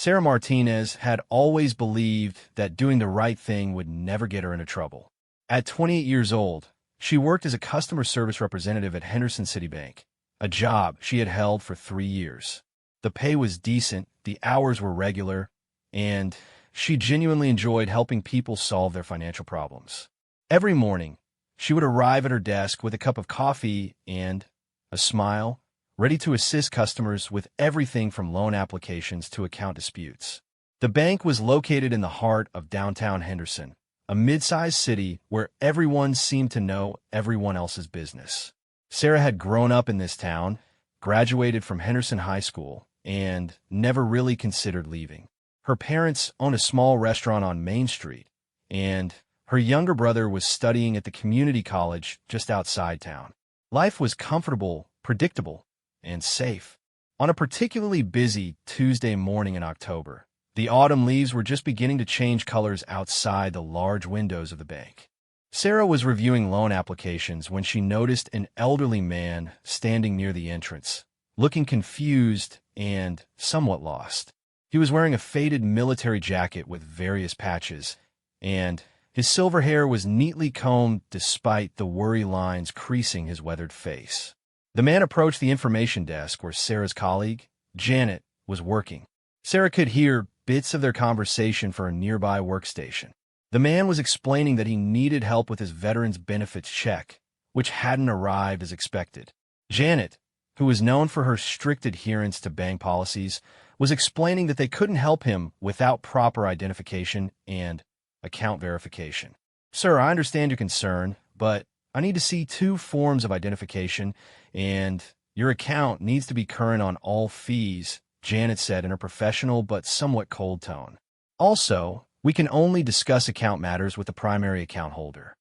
Sarah Martinez had always believed that doing the right thing would never get her into trouble. At 28 years old, she worked as a customer service representative at Henderson City Bank, a job she had held for 3 years. The pay was decent, the hours were regular, and she genuinely enjoyed helping people solve their financial problems. Every morning, she would arrive at her desk with a cup of coffee and a smile, ready to assist customers with everything from loan applications to account disputes. The bank was located in the heart of downtown Henderson, a mid-sized city where everyone seemed to know everyone else's business. Sarah had grown up in this town, graduated from Henderson High School, and never really considered leaving. Her parents owned a small restaurant on Main Street, and her younger brother was studying at the community college just outside town. Life was comfortable, predictable, and safe. On a particularly busy Tuesday morning in October, the autumn leaves were just beginning to change colors outside the large windows of the bank. Sarah was reviewing loan applications when she noticed an elderly man standing near the entrance, looking confused and somewhat lost. He was wearing a faded military jacket with various patches, and his silver hair was neatly combed despite the worry lines creasing his weathered face. The man approached the information desk where Sarah's colleague, Janet, was working. Sarah could hear bits of their conversation from a nearby workstation. The man was explaining that he needed help with his veterans benefits check, which hadn't arrived as expected. Janet, who was known for her strict adherence to bank policies, was explaining that they couldn't help him without proper identification and account verification. "Sir, I understand your concern, but I need to see 2 forms of identification, and your account needs to be current on all fees," Janet said in her professional but somewhat cold tone. "Also, we can only discuss account matters with the primary account holder."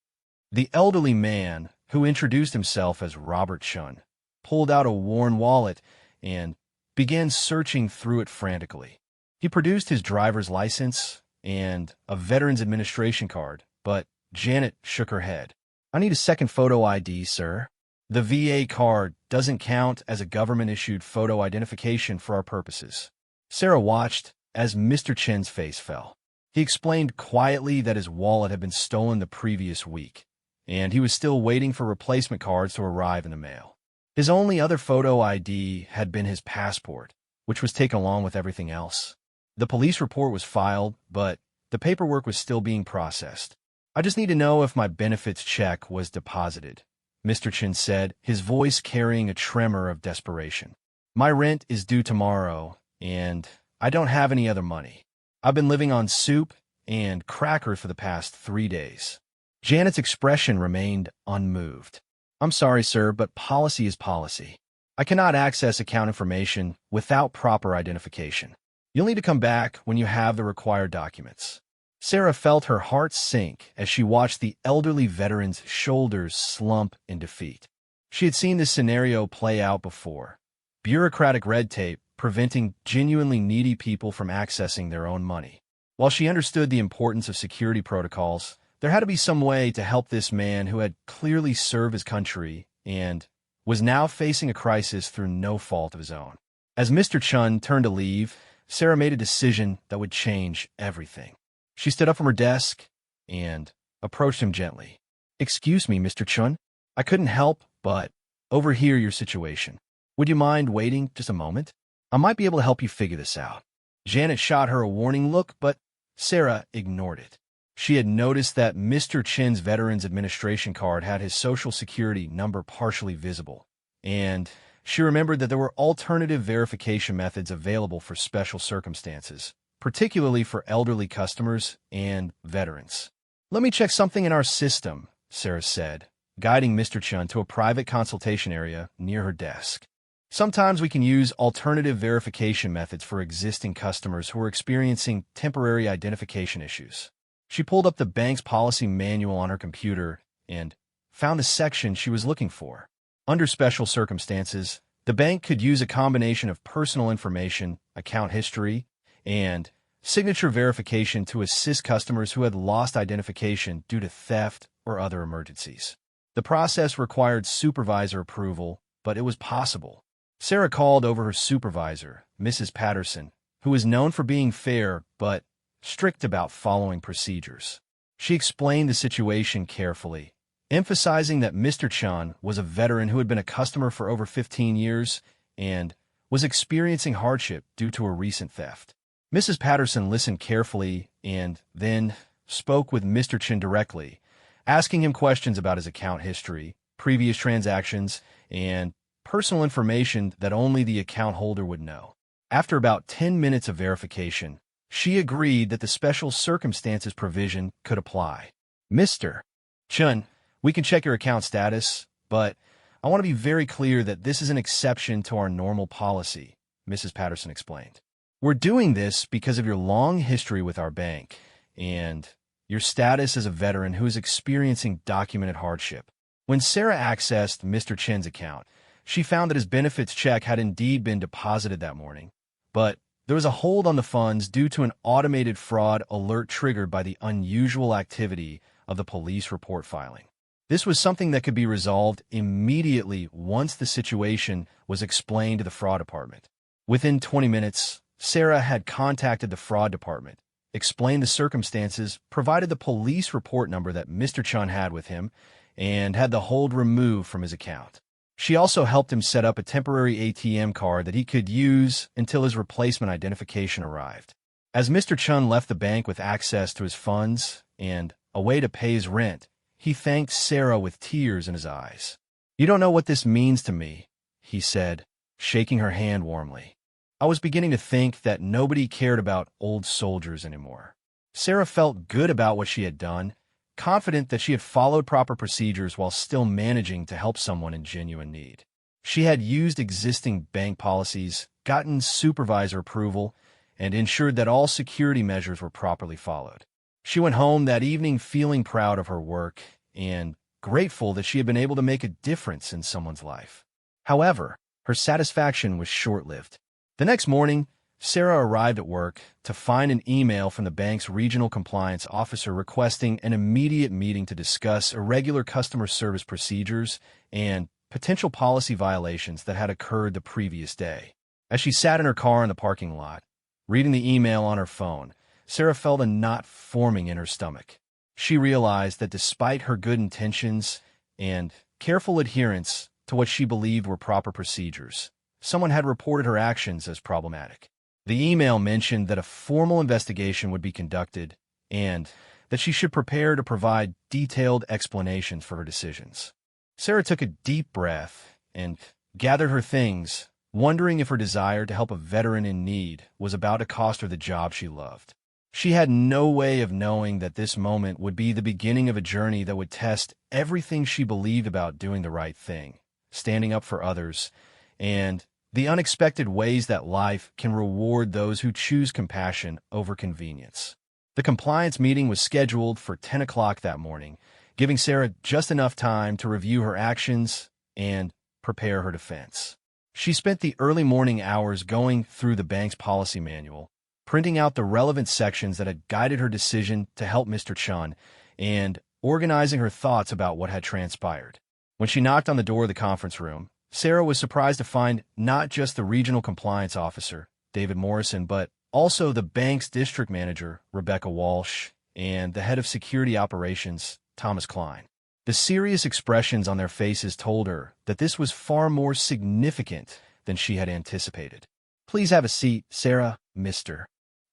The elderly man, who introduced himself as Robert Chun, pulled out a worn wallet and began searching through it frantically. He produced his driver's license and a Veterans Administration card, but Janet shook her head. "I need a second photo ID, sir. The VA card doesn't count as a government-issued photo identification for our purposes." Sarah watched as Mr. Chen's face fell. He explained quietly that his wallet had been stolen the previous week, and he was still waiting for replacement cards to arrive in the mail. His only other photo ID had been his passport, which was taken along with everything else. The police report was filed, but the paperwork was still being processed. "I just need to know if my benefits check was deposited," Mr. Chen said, his voice carrying a tremor of desperation. "My rent is due tomorrow, and I don't have any other money. I've been living on soup and crackers for the past 3 days." Janet's expression remained unmoved. "I'm sorry, sir, but policy is policy. I cannot access account information without proper identification. You'll need to come back when you have the required documents." Sarah felt her heart sink as she watched the elderly veteran's shoulders slump in defeat. She had seen this scenario play out before. Bureaucratic red tape preventing genuinely needy people from accessing their own money. While she understood the importance of security protocols, there had to be some way to help this man who had clearly served his country and was now facing a crisis through no fault of his own. As Mr. Chun turned to leave, Sarah made a decision that would change everything. She stood up from her desk and approached him gently. "Excuse me, Mr. Chun. I couldn't help but overhear your situation. Would you mind waiting just a moment? I might be able to help you figure this out." Janet shot her a warning look, but Sarah ignored it. She had noticed that Mr. Chen's Veterans Administration card had his Social Security number partially visible, and she remembered that there were alternative verification methods available for special circumstances, particularly for elderly customers and veterans. "Let me check something in our system," Sarah said, guiding Mr. Chun to a private consultation area near her desk. "Sometimes we can use alternative verification methods for existing customers who are experiencing temporary identification issues." She pulled up the bank's policy manual on her computer and found the section she was looking for. Under special circumstances, the bank could use a combination of personal information, account history, and signature verification to assist customers who had lost identification due to theft or other emergencies. The process required supervisor approval, but it was possible. Sarah called over her supervisor, Mrs. Patterson, who was known for being fair but strict about following procedures. She explained the situation carefully, emphasizing that Mr. Chun was a veteran who had been a customer for over 15 years and was experiencing hardship due to a recent theft. Mrs. Patterson listened carefully and then spoke with Mr. Chun directly, asking him questions about his account history, previous transactions, and personal information that only the account holder would know. After about 10 minutes of verification, she agreed that the special circumstances provision could apply. Mr. Chun, we can check your account status, but I want to be very clear that this is an exception to our normal policy, Mrs. Patterson explained. We're doing this because of your long history with our bank and your status as a veteran who is experiencing documented hardship. When Sarah accessed Mr. Chen's account, she found that his benefits check had indeed been deposited that morning, but there was a hold on the funds due to an automated fraud alert triggered by the unusual activity of the police report filing. This was something that could be resolved immediately once the situation was explained to the fraud department. Within 20 minutes, Sarah had contacted the fraud department, explained the circumstances, provided the police report number that Mr. Chun had with him, and had the hold removed from his account. She also helped him set up a temporary ATM card that he could use until his replacement identification arrived. As Mr. Chun left the bank with access to his funds and a way to pay his rent, he thanked Sarah with tears in his eyes. "You don't know what this means to me," he said, shaking her hand warmly. "I was beginning to think that nobody cared about old soldiers anymore." Sarah felt good about what she had done, confident that she had followed proper procedures while still managing to help someone in genuine need. She had used existing bank policies, gotten supervisor approval, and ensured that all security measures were properly followed. She went home that evening feeling proud of her work and grateful that she had been able to make a difference in someone's life. However, her satisfaction was short-lived. The next morning, Sarah arrived at work to find an email from the bank's regional compliance officer requesting an immediate meeting to discuss irregular customer service procedures and potential policy violations that had occurred the previous day. As she sat in her car in the parking lot, reading the email on her phone, Sarah felt a knot forming in her stomach. She realized that despite her good intentions and careful adherence to what she believed were proper procedures, someone had reported her actions as problematic. The email mentioned that a formal investigation would be conducted and that she should prepare to provide detailed explanations for her decisions. Sarah took a deep breath and gathered her things, wondering if her desire to help a veteran in need was about to cost her the job she loved. She had no way of knowing that this moment would be the beginning of a journey that would test everything she believed about doing the right thing, standing up for others, and the unexpected ways that life can reward those who choose compassion over convenience. The compliance meeting was scheduled for 10 o'clock that morning, giving Sarah just enough time to review her actions and prepare her defense. She spent the early morning hours going through the bank's policy manual, printing out the relevant sections that had guided her decision to help Mr. Chun, and organizing her thoughts about what had transpired. When she knocked on the door of the conference room, Sarah was surprised to find not just the regional compliance officer, David Morrison, but also the bank's district manager, Rebecca Walsh, and the head of security operations, Thomas Klein. The serious expressions on their faces told her that this was far more significant than she had anticipated. "Please have a seat, Sarah," Mr.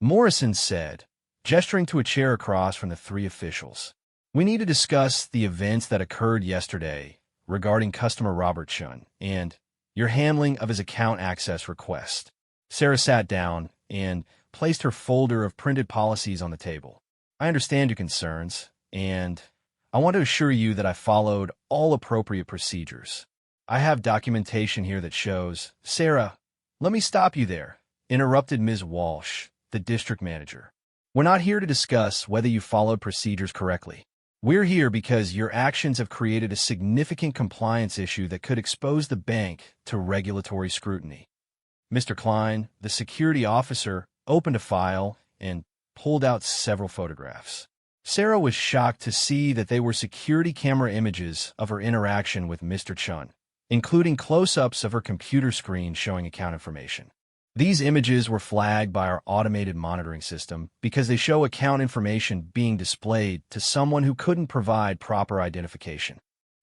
Morrison said, gesturing to a chair across from the three officials. "We need to discuss the events that occurred yesterday regarding customer Robert Chun and your handling of his account access request." Sarah sat down and placed her folder of printed policies on the table. "I understand your concerns, and I want to assure you that I followed all appropriate procedures. I have documentation here that shows—" "Sarah, let me stop you there," interrupted Ms. Walsh, the district manager. "We're not here to discuss whether you followed procedures correctly. We're here because your actions have created a significant compliance issue that could expose the bank to regulatory scrutiny." Mr. Klein, the security officer, opened a file and pulled out several photographs. Sarah was shocked to see that they were security camera images of her interaction with Mr. Chun, including close-ups of her computer screen showing account information. These images were flagged by our automated monitoring system because they show account information being displayed to someone who couldn't provide proper identification.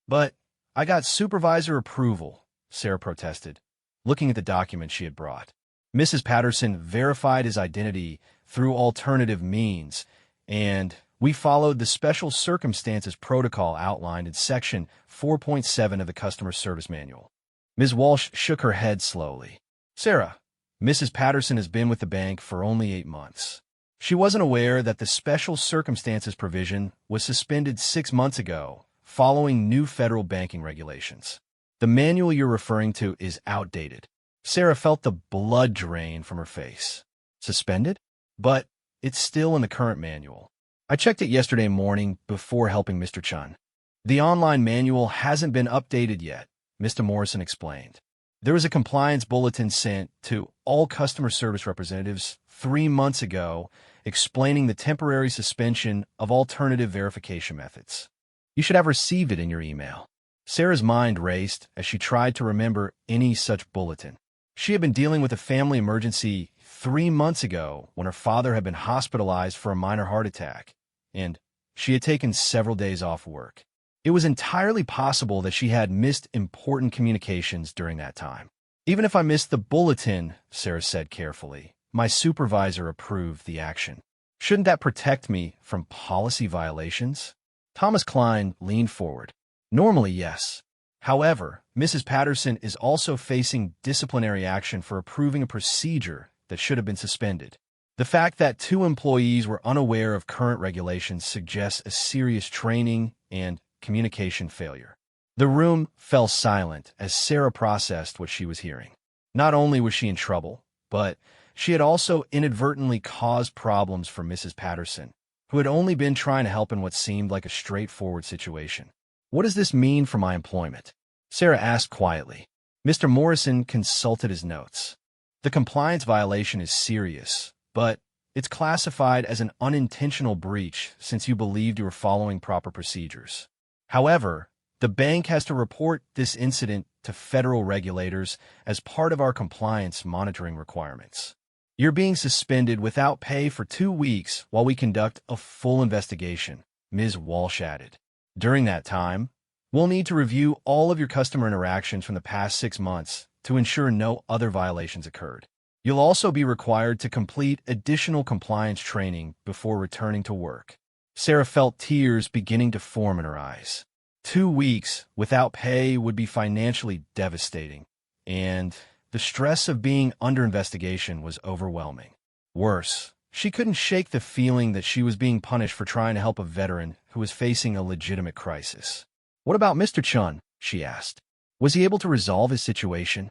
But I got supervisor approval, Sarah protested, looking at the document she had brought. Mrs. Patterson verified his identity through alternative means, and we followed the special circumstances protocol outlined in Section 4.7 of the Customer Service Manual. Ms. Walsh shook her head slowly. Sarah, Mrs. Patterson has been with the bank for only 8 months. She wasn't aware that the special circumstances provision was suspended 6 months ago following new federal banking regulations. The manual you're referring to is outdated. Sarah felt the blood drain from her face. Suspended? But it's still in the current manual. I checked it yesterday morning before helping Mr. Chun. The online manual hasn't been updated yet, Mr. Morrison explained. There was a compliance bulletin sent to all customer service representatives 3 months ago explaining the temporary suspension of alternative verification methods. You should have received it in your email. Sarah's mind raced as she tried to remember any such bulletin. She had been dealing with a family emergency 3 months ago when her father had been hospitalized for a minor heart attack, and she had taken several days off work. It was entirely possible that she had missed important communications during that time. Even if I missed the bulletin, Sarah said carefully, my supervisor approved the action. Shouldn't that protect me from policy violations? Thomas Klein leaned forward. Normally, yes. However, Mrs. Patterson is also facing disciplinary action for approving a procedure that should have been suspended. The fact that 2 employees were unaware of current regulations suggests a serious training and communication failure. The room fell silent as Sarah processed what she was hearing. Not only was she in trouble, but she had also inadvertently caused problems for Mrs. Patterson, who had only been trying to help in what seemed like a straightforward situation. What does this mean for my employment? Sarah asked quietly. Mr. Morrison consulted his notes. The compliance violation is serious, but it's classified as an unintentional breach since you believed you were following proper procedures. However, the bank has to report this incident to federal regulators as part of our compliance monitoring requirements. You're being suspended without pay for 2 weeks while we conduct a full investigation, Ms. Walsh added. During that time, we'll need to review all of your customer interactions from the past 6 months to ensure no other violations occurred. You'll also be required to complete additional compliance training before returning to work. Sarah felt tears beginning to form in her eyes. 2 weeks without pay would be financially devastating, and the stress of being under investigation was overwhelming. Worse, she couldn't shake the feeling that she was being punished for trying to help a veteran who was facing a legitimate crisis. What about Mr. Chun? She asked. Was he able to resolve his situation?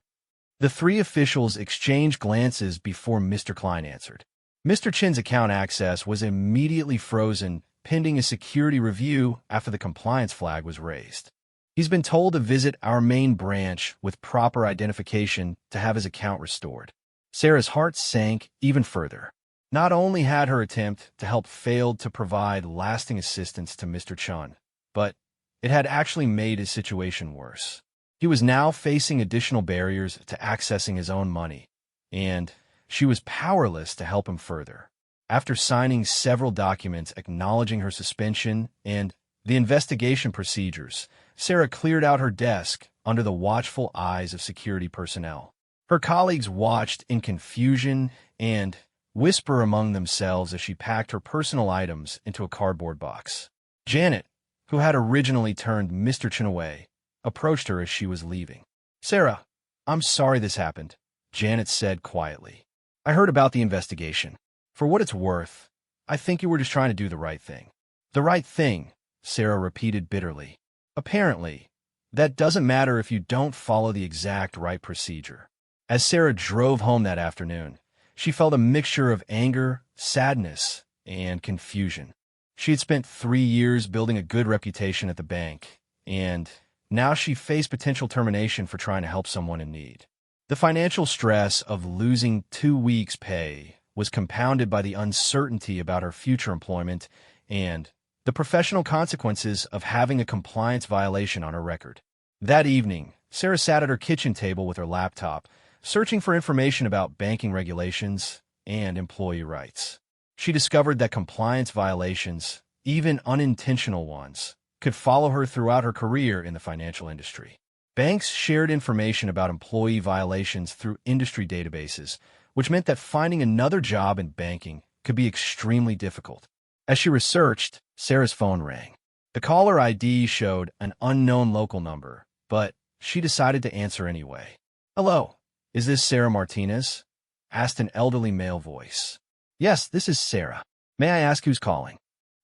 The 3 officials exchanged glances before Mr. Klein answered. Mr. Chin's account access was immediately frozen pending a security review after the compliance flag was raised. He's been told to visit our main branch with proper identification to have his account restored. Sarah's heart sank even further. Not only had her attempt to help failed to provide lasting assistance to Mr. Chun, but it had actually made his situation worse. He was now facing additional barriers to accessing his own money, and she was powerless to help him further. After signing several documents acknowledging her suspension and the investigation procedures, Sarah cleared out her desk under the watchful eyes of security personnel. Her colleagues watched in confusion and whisper among themselves as she packed her personal items into a cardboard box. Janet, who had originally turned Mr. Chin away, approached her as she was leaving. Sarah, I'm sorry this happened, Janet said quietly. I heard about the investigation. For what it's worth, I think you were just trying to do the right thing. The right thing, Sarah repeated bitterly. Apparently, that doesn't matter if you don't follow the exact right procedure. As Sarah drove home that afternoon, she felt a mixture of anger, sadness, and confusion. She had spent 3 years building a good reputation at the bank, and now she faced potential termination for trying to help someone in need. The financial stress of losing 2 weeks' pay was compounded by the uncertainty about her future employment and the professional consequences of having a compliance violation on her record. That evening, Sarah sat at her kitchen table with her laptop, searching for information about banking regulations and employee rights. She discovered that compliance violations, even unintentional ones, could follow her throughout her career in the financial industry. Banks shared information about employee violations through industry databases, which meant that finding another job in banking could be extremely difficult. As she researched, Sarah's phone rang. The caller ID showed an unknown local number, but she decided to answer anyway. "Hello, is this Sarah Martinez?" asked an elderly male voice. "Yes, this is Sarah. May I ask who's calling?"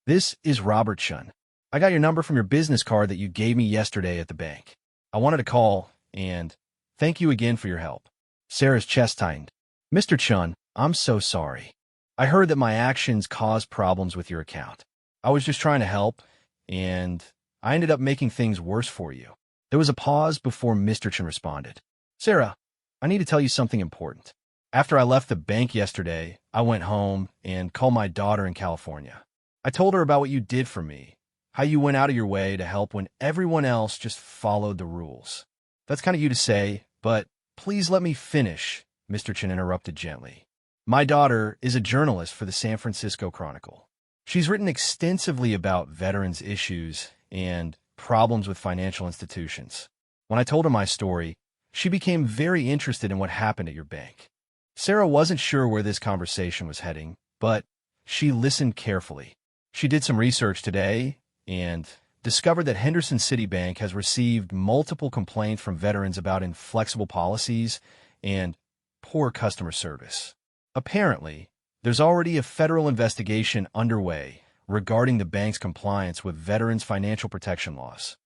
"This is Robert Chun. I got your number from your business card that you gave me yesterday at the bank. I wanted to call and thank you again for your help." Sarah's chest tightened. "Mr. Chun, I'm so sorry. I heard that my actions caused problems with your account. I was just trying to help, and I ended up making things worse for you." There was a pause before Mr. Chun responded. "Sarah, I need to tell you something important. After I left the bank yesterday, I went home and called my daughter in California. I told her about what you did for me, how you went out of your way to help when everyone else just followed the rules." "That's kind of you to say, but please let me finish," Mr. Chin interrupted gently. "My daughter is a journalist for the San Francisco Chronicle. She's written extensively about veterans' issues and problems with financial institutions. When I told her my story, she became very interested in what happened at your bank." Sarah wasn't sure where this conversation was heading, but she listened carefully. She did some research today and discovered that Henderson City Bank has received multiple complaints from veterans about inflexible policies and poor customer service. Apparently, there's already a federal investigation underway regarding the bank's compliance with veterans' financial protection laws.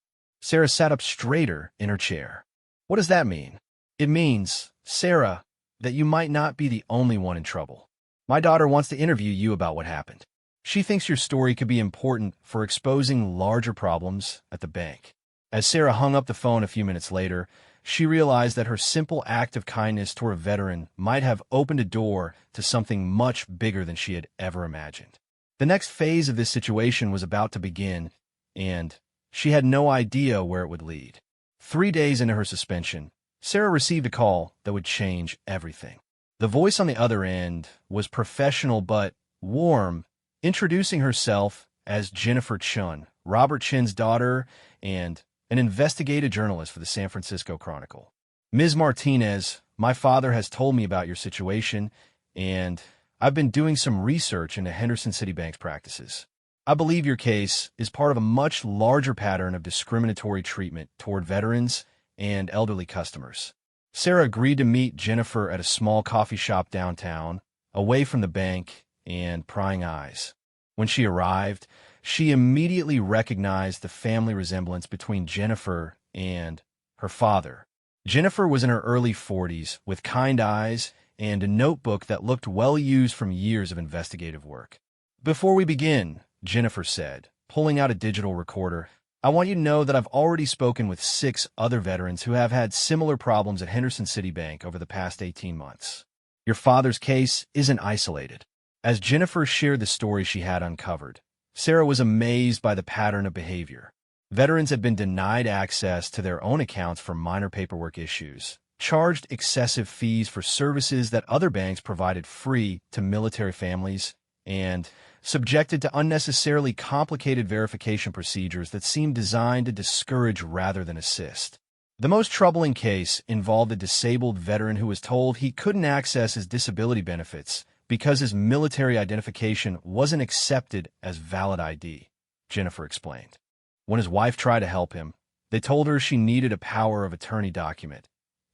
Sarah sat up straighter in her chair. "What does that mean?" "It means, Sarah, that you might not be the only one in trouble. My daughter wants to interview you about what happened. She thinks your story could be important for exposing larger problems at the bank." As Sarah hung up the phone a few minutes later, she realized that her simple act of kindness toward a veteran might have opened a door to something much bigger than she had ever imagined. The next phase of this situation was about to begin, and she had no idea where it would lead. 3 days into her suspension, Sarah received a call that would change everything. The voice on the other end was professional but warm, introducing herself as Jennifer Chun, Robert Chin's daughter and an investigative journalist for the San Francisco Chronicle. "Ms. Martinez, my father has told me about your situation, and I've been doing some research into Henderson City Bank's practices. I believe your case is part of a much larger pattern of discriminatory treatment toward veterans and elderly customers." Sarah agreed to meet Jennifer at a small coffee shop downtown, away from the bank and prying eyes. When she arrived, she immediately recognized the family resemblance between Jennifer and her father. Jennifer was in her early 40s, with kind eyes and a notebook that looked well used from years of investigative work. "Before we begin," Jennifer said, pulling out a digital recorder, "I want you to know that I've already spoken with 6 other veterans who have had similar problems at Henderson City Bank over the past 18 months. Your father's case isn't isolated." As Jennifer shared the story she had uncovered, Sarah was amazed by the pattern of behavior. Veterans had been denied access to their own accounts for minor paperwork issues, charged excessive fees for services that other banks provided free to military families, and subjected to unnecessarily complicated verification procedures that seemed designed to discourage rather than assist. The most troubling case involved a disabled veteran who was told he couldn't access his disability benefits because his military identification wasn't accepted as valid ID, Jennifer explained. When his wife tried to help him, they told her she needed a power of attorney document,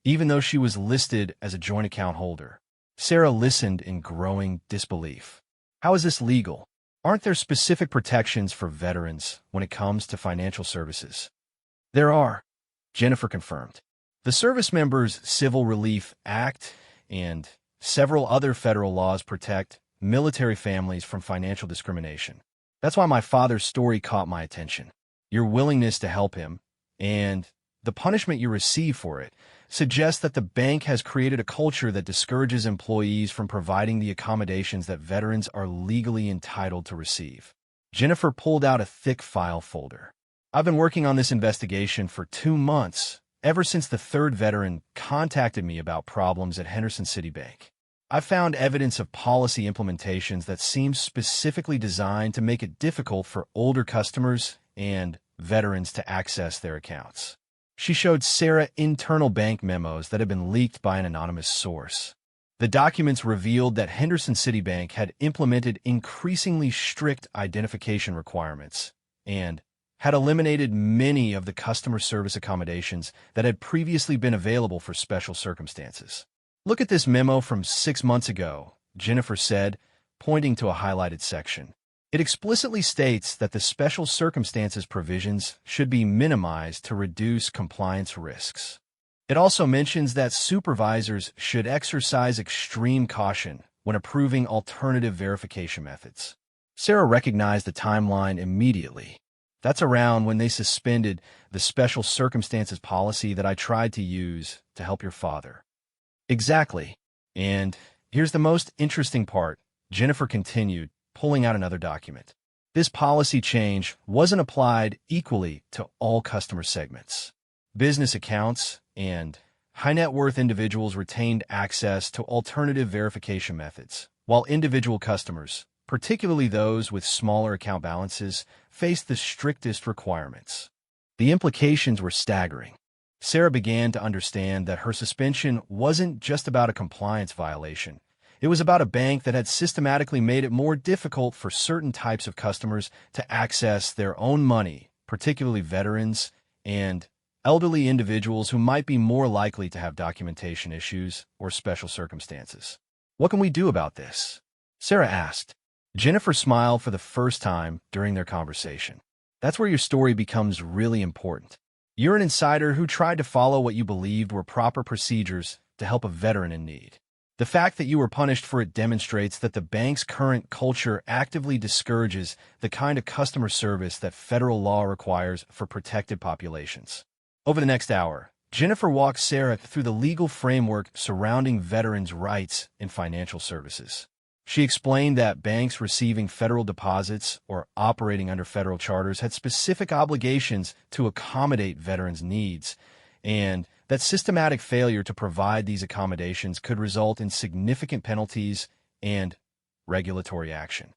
even though she was listed as a joint account holder. Sarah listened in growing disbelief. How is this legal? Aren't there specific protections for veterans when it comes to financial services? There are, Jennifer confirmed. The Service Members Civil Relief Act and several other federal laws protect military families from financial discrimination. That's why my father's story caught my attention. Your willingness to help him, and the punishment you receive for it, suggests that the bank has created a culture that discourages employees from providing the accommodations that veterans are legally entitled to receive. Jennifer pulled out a thick file folder. I've been working on this investigation for 2 months, ever since the third veteran contacted me about problems at Henderson City Bank. I found evidence of policy implementations that seemed specifically designed to make it difficult for older customers and veterans to access their accounts. She showed Sarah internal bank memos that had been leaked by an anonymous source. The documents revealed that Henderson City Bank had implemented increasingly strict identification requirements and had eliminated many of the customer service accommodations that had previously been available for special circumstances. "Look at this memo from 6 months ago," Jennifer said, pointing to a highlighted section. "It explicitly states that the special circumstances provisions should be minimized to reduce compliance risks. It also mentions that supervisors should exercise extreme caution when approving alternative verification methods." Sarah recognized the timeline immediately. "That's around when they suspended the special circumstances policy that I tried to use to help your father." "Exactly. And here's the most interesting part," Jennifer continued, pulling out another document. "This policy change wasn't applied equally to all customer segments. Business accounts and high-net-worth individuals retained access to alternative verification methods, while individual customers, particularly those with smaller account balances, faced the strictest requirements." The implications were staggering. Sarah began to understand that her suspension wasn't just about a compliance violation. It was about a bank that had systematically made it more difficult for certain types of customers to access their own money, particularly veterans and elderly individuals who might be more likely to have documentation issues or special circumstances. "What can we do about this?" Sarah asked. Jennifer smiled for the first time during their conversation. "That's where your story becomes really important. You're an insider who tried to follow what you believed were proper procedures to help a veteran in need. The fact that you were punished for it demonstrates that the bank's current culture actively discourages the kind of customer service that federal law requires for protected populations." Over the next hour, Jennifer walked Sarah through the legal framework surrounding veterans' rights in financial services. She explained that banks receiving federal deposits or operating under federal charters had specific obligations to accommodate veterans' needs, and that systematic failure to provide these accommodations could result in significant penalties and regulatory action.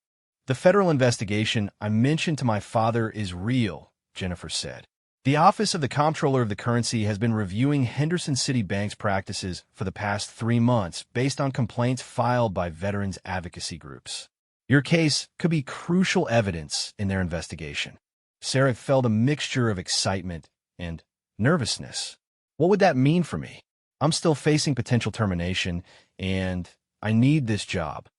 "The federal investigation I mentioned to my father is real," Jennifer said. "The Office of the Comptroller of the Currency has been reviewing Henderson City Bank's practices for the past 3 months based on complaints filed by veterans advocacy groups. Your case could be crucial evidence in their investigation." Sarah felt a mixture of excitement and nervousness. "What would that mean for me? I'm still facing potential termination, and I need this job."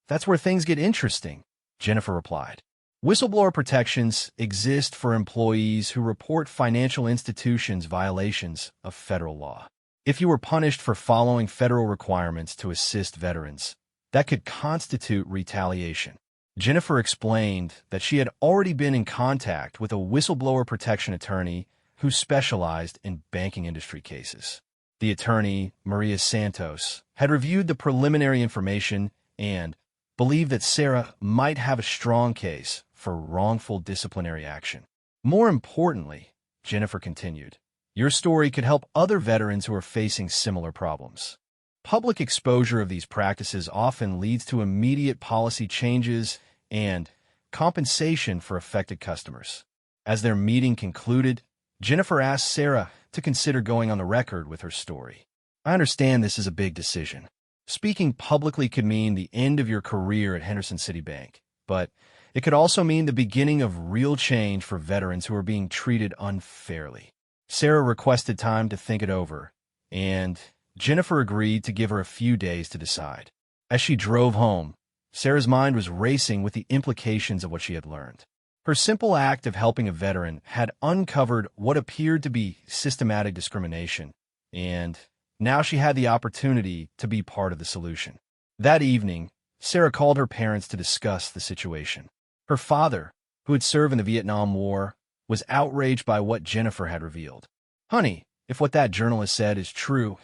"That's where things get interesting," Jennifer replied. "Whistleblower protections exist for employees who report financial institutions' violations of federal law. If you were punished for following federal requirements to assist veterans, that could constitute retaliation." Jennifer explained that she had already been in contact with a whistleblower protection attorney who specialized in banking industry cases. The attorney, Maria Santos, had reviewed the preliminary information and believed that Sarah might have a strong case for wrongful disciplinary action. "More importantly," Jennifer continued, "your story could help other veterans who are facing similar problems. Public exposure of these practices often leads to immediate policy changes and compensation for affected customers." As their meeting concluded, Jennifer asked Sarah to consider going on the record with her story. "I understand this is a big decision. Speaking publicly could mean the end of your career at Henderson City Bank, but it could also mean the beginning of real change for veterans who are being treated unfairly." Sarah requested time to think it over, and Jennifer agreed to give her a few days to decide. As she drove home, Sarah's mind was racing with the implications of what she had learned. Her simple act of helping a veteran had uncovered what appeared to be systematic discrimination, and now she had the opportunity to be part of the solution. That evening, Sarah called her parents to discuss the situation. Her father, who had served in the Vietnam War, was outraged by what Jennifer had revealed. "Honey, if what that journalist said is true,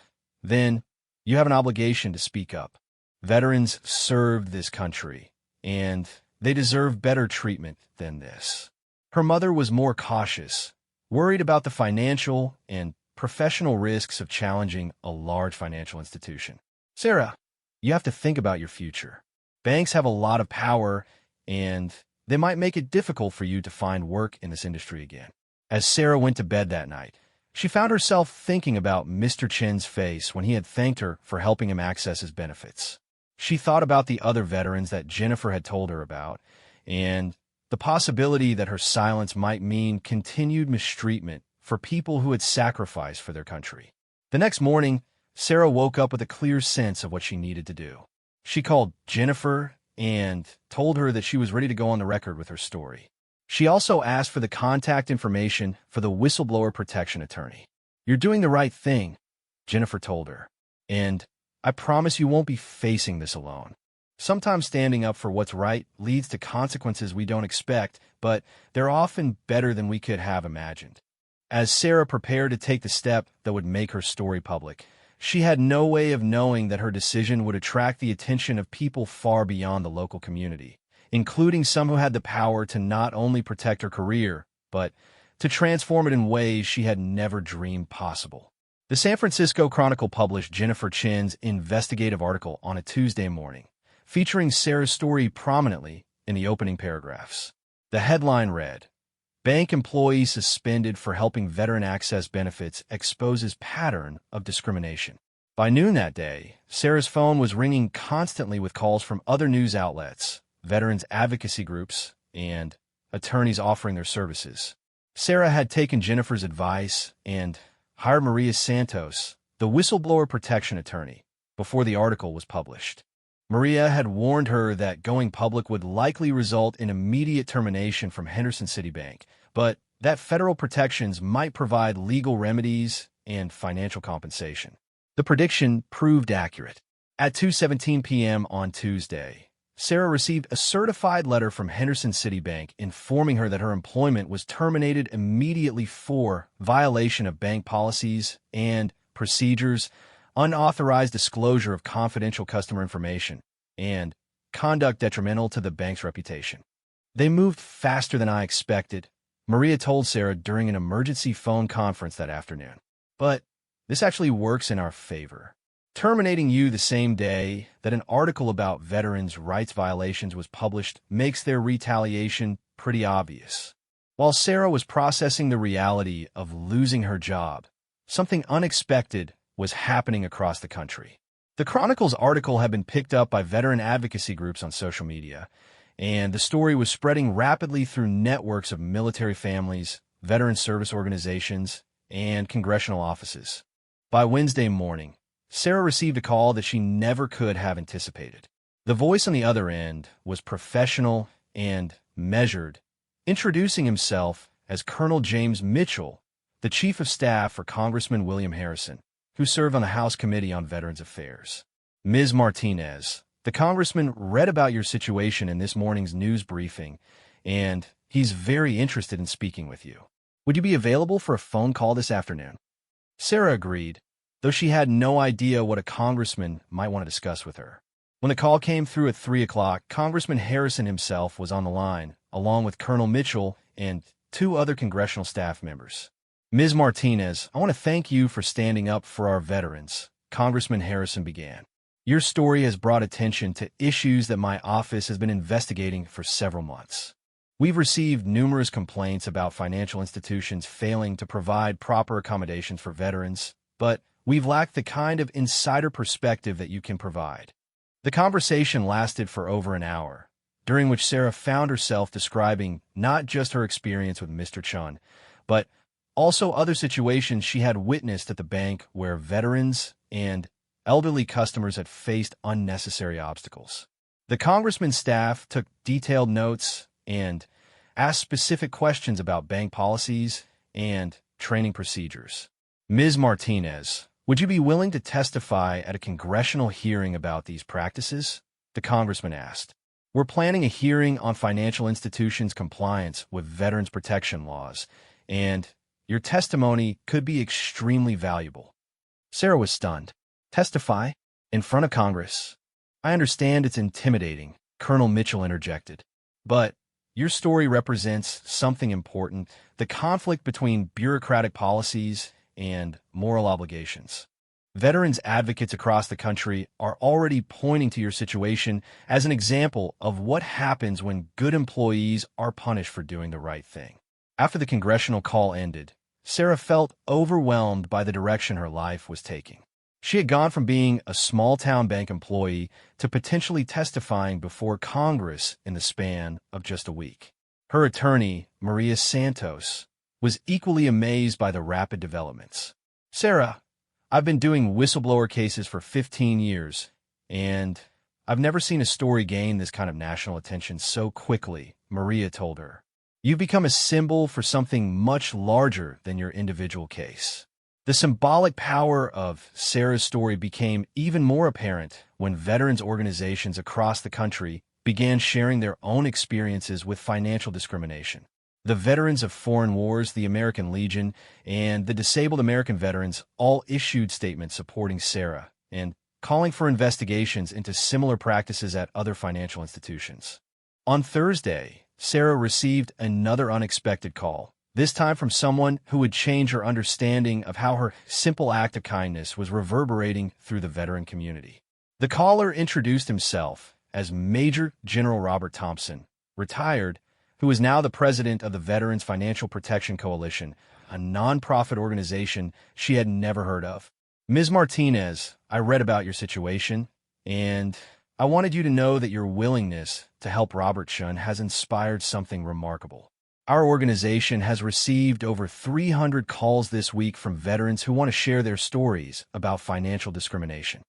then you have an obligation to speak up. Veterans served this country, and they deserve better treatment than this." Her mother was more cautious, worried about the financial and professional risks of challenging a large financial institution. Sarah, you have to think about your future. Banks have a lot of power, and they might make it difficult for you to find work in this industry again. As Sarah went to bed that night, she found herself thinking about Mr. Chen's face when he had thanked her for helping him access his benefits. She thought about the other veterans that Jennifer had told her about, and the possibility that her silence might mean continued mistreatment for people who had sacrificed for their country. The next morning, Sarah woke up with a clear sense of what she needed to do. She called Jennifer and told her that she was ready to go on the record with her story. She also asked for the contact information for the whistleblower protection attorney. "You're doing the right thing," Jennifer told her, "and I promise you won't be facing this alone. Sometimes standing up for what's right leads to consequences we don't expect, but they're often better than we could have imagined." As Sarah prepared to take the step that would make her story public, she had no way of knowing that her decision would attract the attention of people far beyond the local community, including some who had the power to not only protect her career, but to transform it in ways she had never dreamed possible. The San Francisco Chronicle published Jennifer Chen's investigative article on a Tuesday morning, featuring Sarah's story prominently in the opening paragraphs. The headline read, "Bank employee suspended for helping veteran access benefits exposes pattern of discrimination." By noon that day, Sarah's phone was ringing constantly with calls from other news outlets, veterans advocacy groups, and attorneys offering their services. Sarah had taken Jennifer's advice and hired Maria Santos, the whistleblower protection attorney, before the article was published. Maria had warned her that going public would likely result in immediate termination from Henderson City Bank, but that federal protections might provide legal remedies and financial compensation. The prediction proved accurate. At 2:17 p.m. on Tuesday, Sarah received a certified letter from Henderson City Bank informing her that her employment was terminated immediately for violation of bank policies and procedures, unauthorized disclosure of confidential customer information, and conduct detrimental to the bank's reputation. "They moved faster than I expected," Maria told Sarah during an emergency phone conference that afternoon. "But this actually works in our favor. Terminating you the same day that an article about veterans' rights violations was published makes their retaliation pretty obvious." While Sarah was processing the reality of losing her job, something unexpected was happening across the country. The Chronicle's article had been picked up by veteran advocacy groups on social media, and the story was spreading rapidly through networks of military families, veteran service organizations, and congressional offices. By Wednesday morning, Sarah received a call that she never could have anticipated. The voice on the other end was professional and measured, introducing himself as Colonel James Mitchell, the Chief of Staff for Congressman William Harrison, who served on the House Committee on Veterans Affairs. "Ms. Martinez, the congressman read about your situation in this morning's news briefing, and he's very interested in speaking with you. Would you be available for a phone call this afternoon?" Sarah agreed, though she had no idea what a congressman might want to discuss with her. When the call came through at 3 o'clock, Congressman Harrison himself was on the line, along with Colonel Mitchell and 2 other congressional staff members. "Ms. Martinez, I want to thank you for standing up for our veterans," Congressman Harrison began. "Your story has brought attention to issues that my office has been investigating for several months. We've received numerous complaints about financial institutions failing to provide proper accommodations for veterans, but we've lacked the kind of insider perspective that you can provide." The conversation lasted for over an hour, during which Sarah found herself describing not just her experience with Mr. Chen, but also other situations she had witnessed at the bank where veterans and elderly customers had faced unnecessary obstacles. The congressman's staff took detailed notes and asked specific questions about bank policies and training procedures. "Ms. Martinez, would you be willing to testify at a congressional hearing about these practices?" the congressman asked. "We're planning a hearing on financial institutions' compliance with veterans' protection laws, and your testimony could be extremely valuable." Sarah was stunned. "Testify? In front of Congress? I understand it's intimidating," Colonel Mitchell interjected. "But your story represents something important: the conflict between bureaucratic policies and moral obligations. Veterans advocates across the country are already pointing to your situation as an example of what happens when good employees are punished for doing the right thing. After the congressional call ended, Sarah felt overwhelmed by the direction her life was taking. She had gone from being a small-town bank employee to potentially testifying before Congress in the span of just a week. Her attorney, Maria Santos, was equally amazed by the rapid developments. "Sarah, I've been doing whistleblower cases for 15 years, and I've never seen a story gain this kind of national attention so quickly," Maria told her. "You've become a symbol for something much larger than your individual case." The symbolic power of Sarah's story became even more apparent when veterans organizations across the country began sharing their own experiences with financial discrimination. The Veterans of Foreign Wars, the American Legion, and the Disabled American Veterans all issued statements supporting Sarah and calling for investigations into similar practices at other financial institutions. On Thursday, Sarah received another unexpected call, this time from someone who would change her understanding of how her simple act of kindness was reverberating through the veteran community. The caller introduced himself as Major General Robert Thompson, retired, who is now the president of the Veterans Financial Protection Coalition, a nonprofit organization she had never heard of. "Ms. Martinez, I read about your situation, and I wanted you to know that your willingness to help Robert Shun has inspired something remarkable. Our organization has received over 300 calls this week from veterans who want to share their stories about financial discrimination."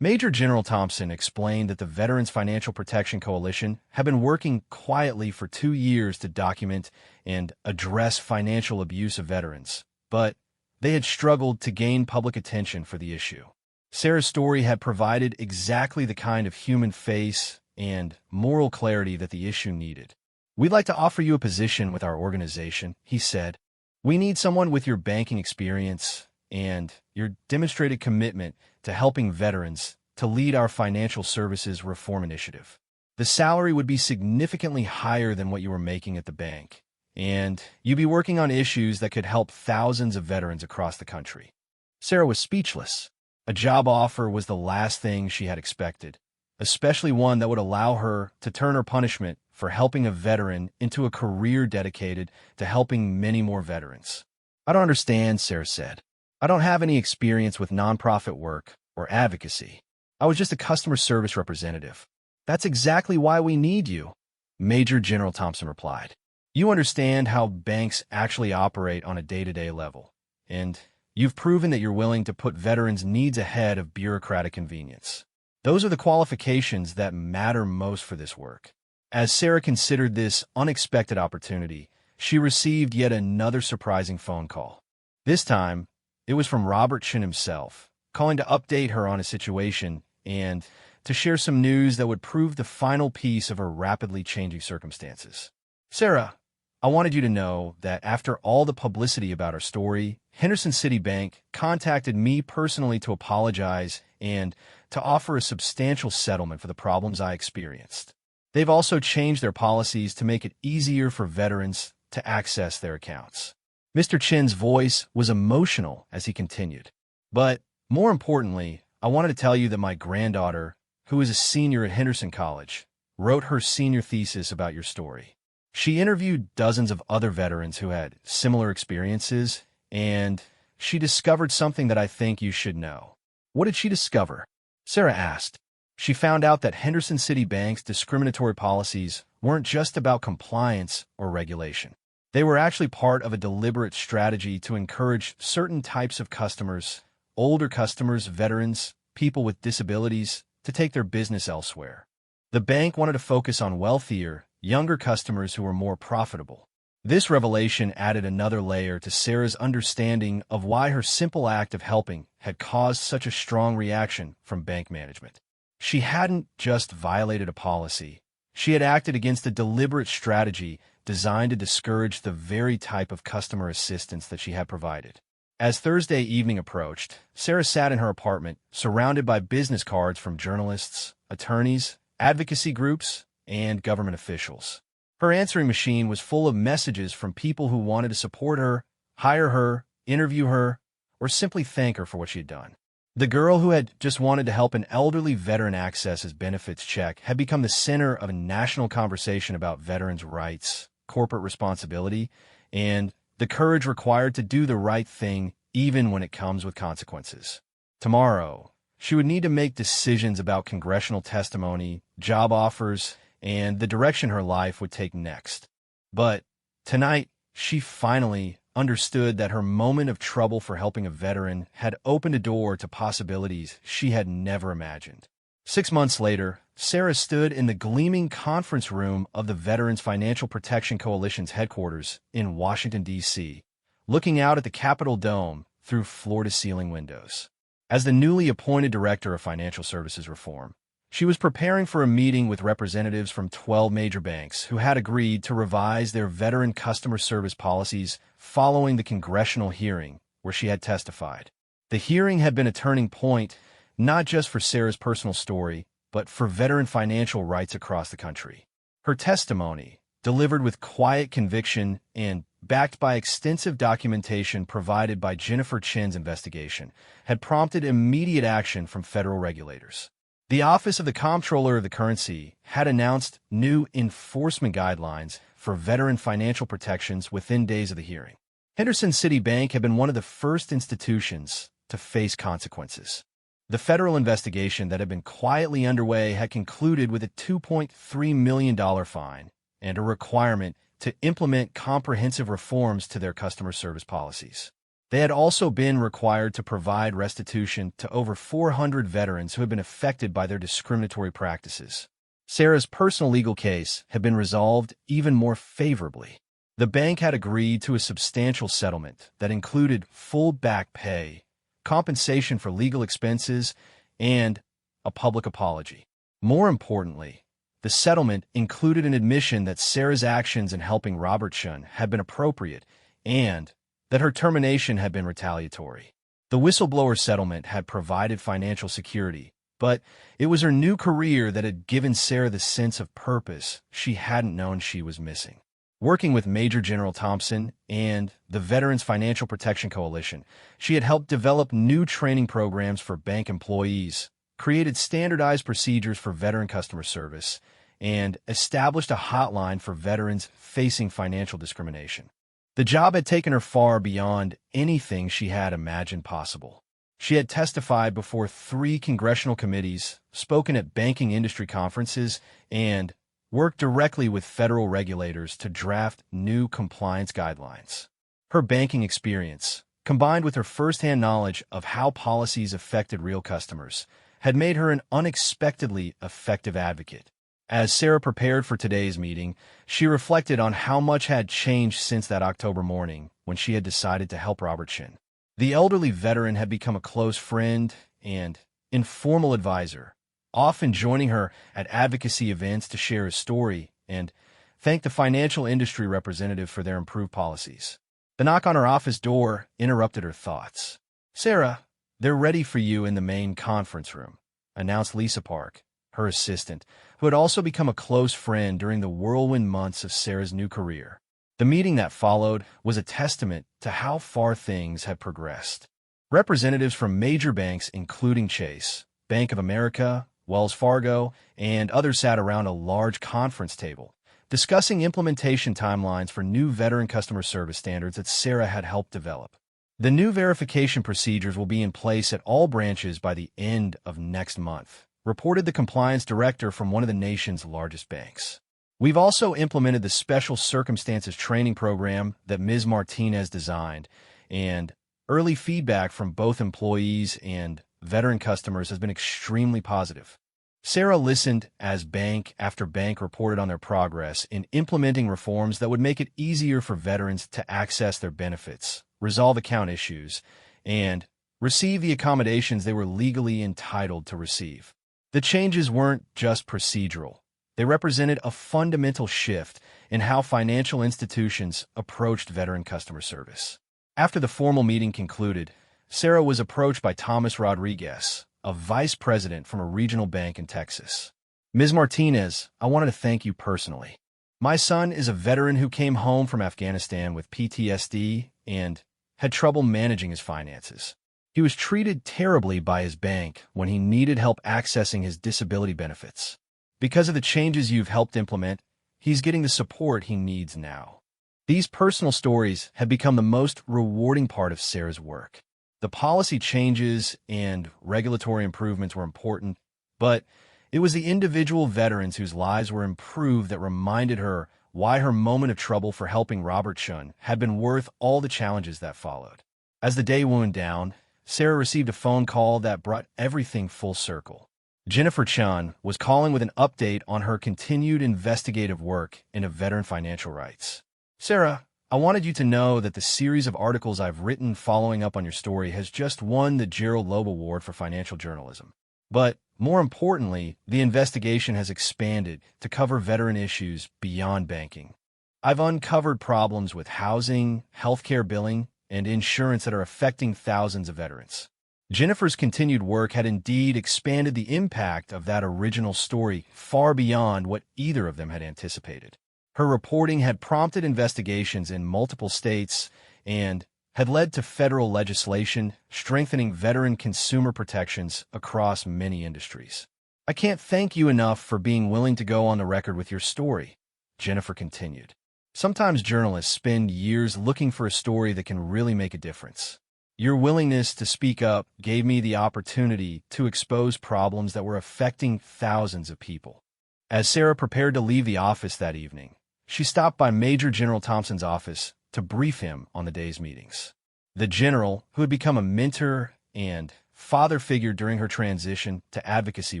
Major General Thompson explained that the Veterans Financial Protection Coalition had been working quietly for 2 years to document and address financial abuse of veterans, but they had struggled to gain public attention for the issue. Sarah's story had provided exactly the kind of human face and moral clarity that the issue needed. "We'd like to offer you a position with our organization," he said. "We need someone with your banking experience and your demonstrated commitment to helping veterans to lead our financial services reform initiative. The salary would be significantly higher than what you were making at the bank, and you'd be working on issues that could help thousands of veterans across the country." Sarah was speechless. A job offer was the last thing she had expected, especially one that would allow her to turn her punishment for helping a veteran into a career dedicated to helping many more veterans. "I don't understand," Sarah said. "I don't have any experience with nonprofit work or advocacy. I was just a customer service representative." "That's exactly why we need you," Major General Thompson replied. "You understand how banks actually operate on a day-to-day level, and you've proven that you're willing to put veterans' needs ahead of bureaucratic convenience. Those are the qualifications that matter most for this work." As Sarah considered this unexpected opportunity, she received yet another surprising phone call. This time, it was from Robert Shun himself, calling to update her on his situation and to share some news that would prove the final piece of her rapidly changing circumstances. "Sarah, I wanted you to know that after all the publicity about our story, Henderson City Bank contacted me personally to apologize and to offer a substantial settlement for the problems I experienced. They've also changed their policies to make it easier for veterans to access their accounts." Mr. Chin's voice was emotional as he continued. "But more importantly, I wanted to tell you that my granddaughter, who is a senior at Henderson College, wrote her senior thesis about your story. She interviewed dozens of other veterans who had similar experiences, and she discovered something that I think you should know." "What did she discover?" Sarah asked. She found out that Henderson City Bank's discriminatory policies weren't just about compliance or regulation. They were actually part of a deliberate strategy to encourage certain types of customers, older customers, veterans, people with disabilities, to take their business elsewhere. The bank wanted to focus on wealthier, younger customers who were more profitable. This revelation added another layer to Sarah's understanding of why her simple act of helping had caused such a strong reaction from bank management. She hadn't just violated a policy. She had acted against a deliberate strategy designed to discourage the very type of customer assistance that she had provided. As Thursday evening approached, Sarah sat in her apartment, surrounded by business cards from journalists, attorneys, advocacy groups, and government officials. Her answering machine was full of messages from people who wanted to support her, hire her, interview her, or simply thank her for what she had done. The girl who had just wanted to help an elderly veteran access his benefits check had become the center of a national conversation about veterans' rights, corporate responsibility, and the courage required to do the right thing even when it comes with consequences. Tomorrow, she would need to make decisions about congressional testimony, job offers, and the direction her life would take next. But tonight, she finally understood that her moment of trouble for helping a veteran had opened a door to possibilities she had never imagined. 6 months later, Sarah stood in the gleaming conference room of the Veterans Financial Protection Coalition's headquarters in Washington, D.C., looking out at the Capitol Dome through floor-to-ceiling windows. As the newly appointed Director of Financial Services Reform, she was preparing for a meeting with representatives from 12 major banks who had agreed to revise their veteran customer service policies following the congressional hearing where she had testified. The hearing had been a turning point, not just for Sarah's personal story, but for veteran financial rights across the country. Her testimony, delivered with quiet conviction and backed by extensive documentation provided by Jennifer Chin's investigation, had prompted immediate action from federal regulators. The Office of the Comptroller of the Currency had announced new enforcement guidelines for veteran financial protections within days of the hearing. Henderson City Bank had been one of the first institutions to face consequences. The federal investigation that had been quietly underway had concluded with a $2.3 million fine and a requirement to implement comprehensive reforms to their customer service policies. They had also been required to provide restitution to over 400 veterans who had been affected by their discriminatory practices. Sarah's personal legal case had been resolved even more favorably. The bank had agreed to a substantial settlement that included full back pay, compensation for legal expenses, and a public apology. More importantly, the settlement included an admission that Sarah's actions in helping Robertson had been appropriate and that her termination had been retaliatory. The whistleblower settlement had provided financial security, but it was her new career that had given Sarah the sense of purpose she hadn't known she was missing. Working with Major General Thompson and the Veterans Financial Protection Coalition, she had helped develop new training programs for bank employees, created standardized procedures for veteran customer service, and established a hotline for veterans facing financial discrimination. The job had taken her far beyond anything she had imagined possible. She had testified before 3 congressional committees, spoken at banking industry conferences, and worked directly with federal regulators to draft new compliance guidelines. Her banking experience, combined with her firsthand knowledge of how policies affected real customers, had made her an unexpectedly effective advocate. As Sarah prepared for today's meeting, she reflected on how much had changed since that October morning when she had decided to help Robertson. The elderly veteran had become a close friend and informal advisor, often joining her at advocacy events to share his story and thank the financial industry representative for their improved policies. The knock on her office door interrupted her thoughts. "Sarah, they're ready for you in the main conference room," announced Lisa Park, her assistant, who had also become a close friend during the whirlwind months of Sarah's new career. The meeting that followed was a testament to how far things had progressed. Representatives from major banks, including Chase, Bank of America, Wells Fargo, and others sat around a large conference table, discussing implementation timelines for new veteran customer service standards that Sarah had helped develop. The new verification procedures will be in place at all branches by the end of next month, reported the compliance director from one of the nation's largest banks. "We've also implemented the Special Circumstances Training Program that Ms. Martinez designed, and early feedback from both employees and veteran customers has been extremely positive." Sarah listened as bank after bank reported on their progress in implementing reforms that would make it easier for veterans to access their benefits, resolve account issues, and receive the accommodations they were legally entitled to receive. The changes weren't just procedural. They represented a fundamental shift in how financial institutions approached veteran customer service. After the formal meeting concluded, Sarah was approached by Thomas Rodriguez, a vice president from a regional bank in Texas. "Ms. Martinez, I wanted to thank you personally. My son is a veteran who came home from Afghanistan with PTSD and had trouble managing his finances. He was treated terribly by his bank when he needed help accessing his disability benefits. Because of the changes you've helped implement, he's getting the support he needs now. These personal stories have become the most rewarding part of Sarah's work. The policy changes and regulatory improvements were important, but it was the individual veterans whose lives were improved that reminded her why her moment of trouble for helping Robert Chun had been worth all the challenges that followed. As the day wound down, Sarah received a phone call that brought everything full circle. Jennifer Chun was calling with an update on her continued investigative work into veteran financial rights. Sarah, I wanted you to know that the series of articles I've written following up on your story has just won the Gerald Loeb Award for Financial Journalism. But more importantly, the investigation has expanded to cover veteran issues beyond banking. I've uncovered problems with housing, healthcare billing, and insurance that are affecting thousands of veterans. Jennifer's continued work had indeed expanded the impact of that original story far beyond what either of them had anticipated. Her reporting had prompted investigations in multiple states and had led to federal legislation strengthening veteran consumer protections across many industries. I can't thank you enough for being willing to go on the record with your story, Jennifer continued. Sometimes journalists spend years looking for a story that can really make a difference. Your willingness to speak up gave me the opportunity to expose problems that were affecting thousands of people. As Sarah prepared to leave the office that evening, she stopped by Major General Thompson's office to brief him on the day's meetings. The general, who had become a mentor and father figure during her transition to advocacy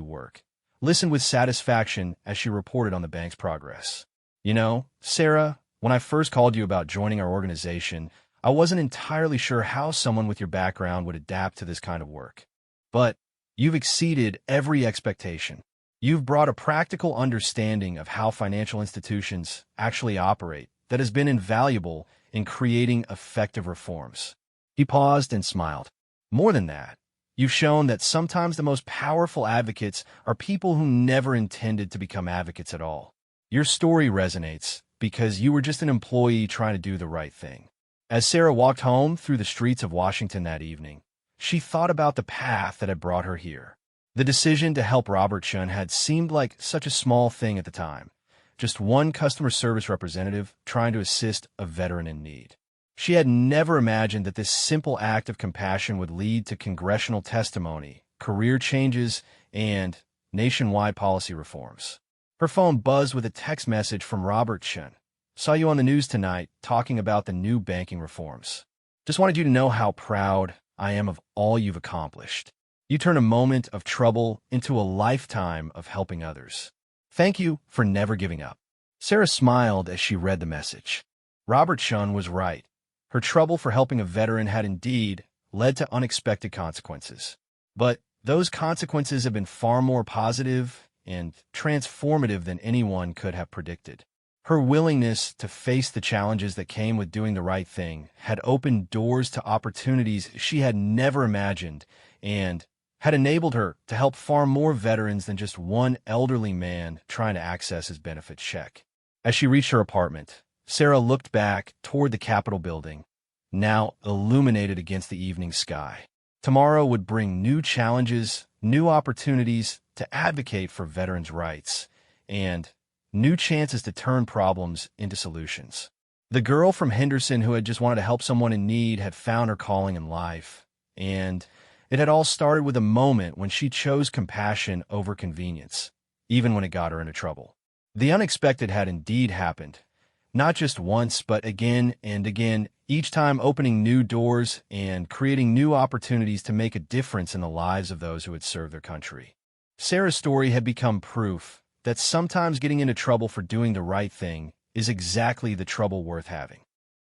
work, listened with satisfaction as she reported on the bank's progress. You know, Sarah, when I first called you about joining our organization, I wasn't entirely sure how someone with your background would adapt to this kind of work. But you've exceeded every expectation. You've brought a practical understanding of how financial institutions actually operate that has been invaluable in creating effective reforms. He paused and smiled. More than that, you've shown that sometimes the most powerful advocates are people who never intended to become advocates at all. Your story resonates because you were just an employee trying to do the right thing. As Sarah walked home through the streets of Washington that evening, she thought about the path that had brought her here. The decision to help Robert Chun had seemed like such a small thing at the time, just one customer service representative trying to assist a veteran in need. She had never imagined that this simple act of compassion would lead to congressional testimony, career changes, and nationwide policy reforms. Her phone buzzed with a text message from Robert Chun. Saw you on the news tonight talking about the new banking reforms. Just wanted you to know how proud I am of all you've accomplished. You turn a moment of trouble into a lifetime of helping others. Thank you for never giving up. Sarah smiled as she read the message. Robert Chun was right. Her trouble for helping a veteran had indeed led to unexpected consequences. But those consequences have been far more positive and transformative than anyone could have predicted. Her willingness to face the challenges that came with doing the right thing had opened doors to opportunities she had never imagined and had enabled her to help far more veterans than just one elderly man trying to access his benefits check. As she reached her apartment, Sarah looked back toward the Capitol building, now illuminated against the evening sky. Tomorrow would bring new challenges, new opportunities to advocate for veterans' rights, and new chances to turn problems into solutions. The girl from Henderson who had just wanted to help someone in need had found her calling in life, and it had all started with a moment when she chose compassion over convenience, even when it got her into trouble. The unexpected had indeed happened, not just once, but again and again, each time opening new doors and creating new opportunities to make a difference in the lives of those who had served their country. Sarah's story had become proof that sometimes getting into trouble for doing the right thing is exactly the trouble worth having.